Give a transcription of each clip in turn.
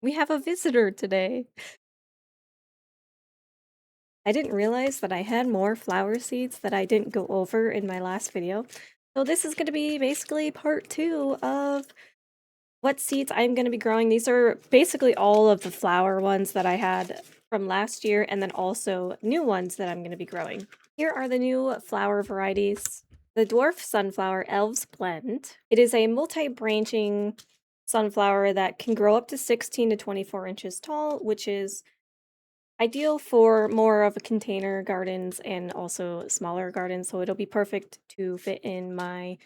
We have a visitor today. I didn't realize that I had more flower seeds that I didn't go over in my last video. So this is going to be basically part two of what seeds I'm going to be growing. These are basically all of the flower ones that I had from last year, and then also new ones that I'm going to be growing. Here are the new flower varieties. The Dwarf Sunflower Elves Blend. It is a multi-branching sunflower that can grow up to 16 to 24 inches tall, which is ideal for more of a container gardens and also smaller gardens, so it'll be perfect to fit in my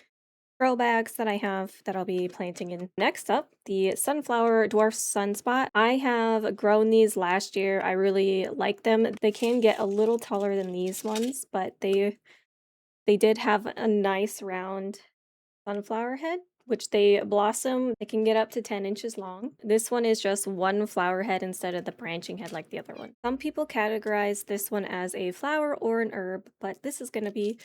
grow bags that I have that I'll be planting in. Next up, the Sunflower Dwarf Sunspot. I have grown these last year. I really like them. They can get a little taller than these ones, but they did have a nice round sunflower head, which they blossom. They can get up to 10 inches long. This one is just one flower head instead of the branching head like the other one. Some people categorize this one as a flower or an herb, but this is going to be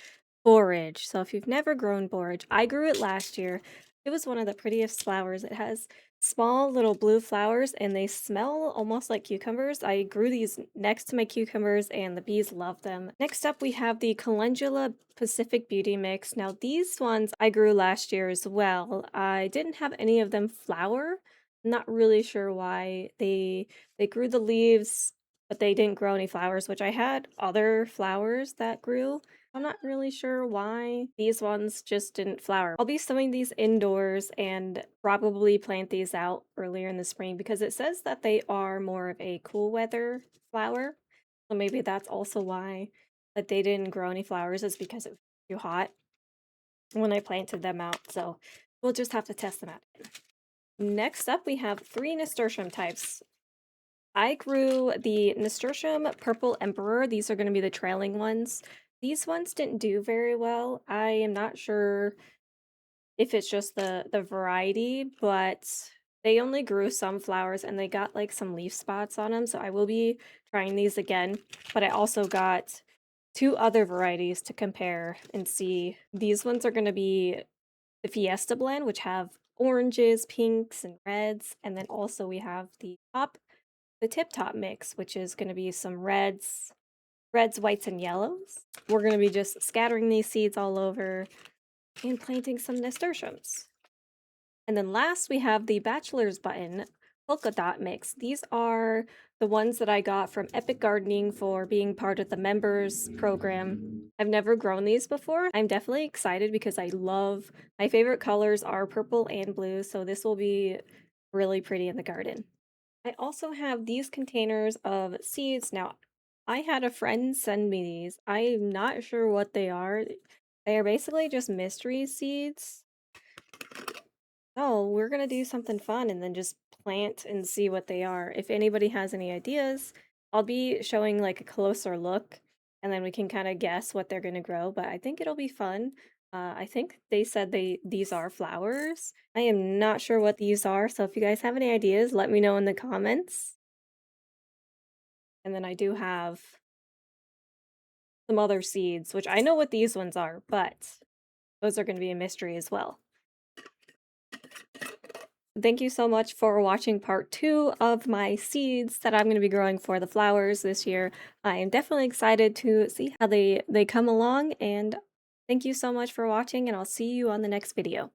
borage. So if you've never grown borage, I grew it last year. It was one of the prettiest flowers. It has small little blue flowers and they smell almost like cucumbers. I grew these next to my cucumbers and the bees love them. Next up, we have the Calendula Pacific Beauty Mix. Now, these ones I grew last year as well. I didn't have any of them flower. Not really sure why. They grew the leaves, but they didn't grow any flowers, which I had other flowers that grew. I'm not really sure why these ones just didn't flower. I'll be sowing these indoors and probably plant these out earlier in the spring because it says that they are more of a cool weather flower. So maybe that's also why that they didn't grow any flowers, is because it was too hot when I planted them out. So we'll just have to test them out again. Next up, we have three nasturtium types. I grew the Nasturtium Purple Emperor. These are going to be the trailing ones. These ones didn't do very well. I am not sure if it's just the variety, but they only grew some flowers and they got like some leaf spots on them. So I will be trying these again. But I also got two other varieties to compare and see. These ones are going to be the Fiesta blend, which have oranges, pinks, and reds. And then also we have the tip top mix, which is going to be some reds, whites, and yellows. We're going to be just scattering these seeds all over and planting some nasturtiums. And then last we have the Bachelor's Button polka dot mix. These are the ones that I got from Epic Gardening for being part of the members program. I've never grown these before. I'm definitely excited because my favorite colors are purple and blue, so this will be really pretty in the garden. I also have these containers of seeds. Now, I had a friend send me these. I'm not sure what they are. They are basically just mystery seeds. Oh, we're gonna do something fun and then just plant and see what they are. If anybody has any ideas, I'll be showing like a closer look and then we can kind of guess what they're gonna grow, but I think it'll be fun. I think they said these are flowers. I am not sure what these are, so if you guys have any ideas, let me know in the comments. And then I do have some other seeds, which I know what these ones are, but those are going to be a mystery as well. Thank you so much for watching part two of my seeds that I'm going to be growing for the flowers this year. I am definitely excited to see how they come along, and thank you so much for watching, and I'll see you on the next video.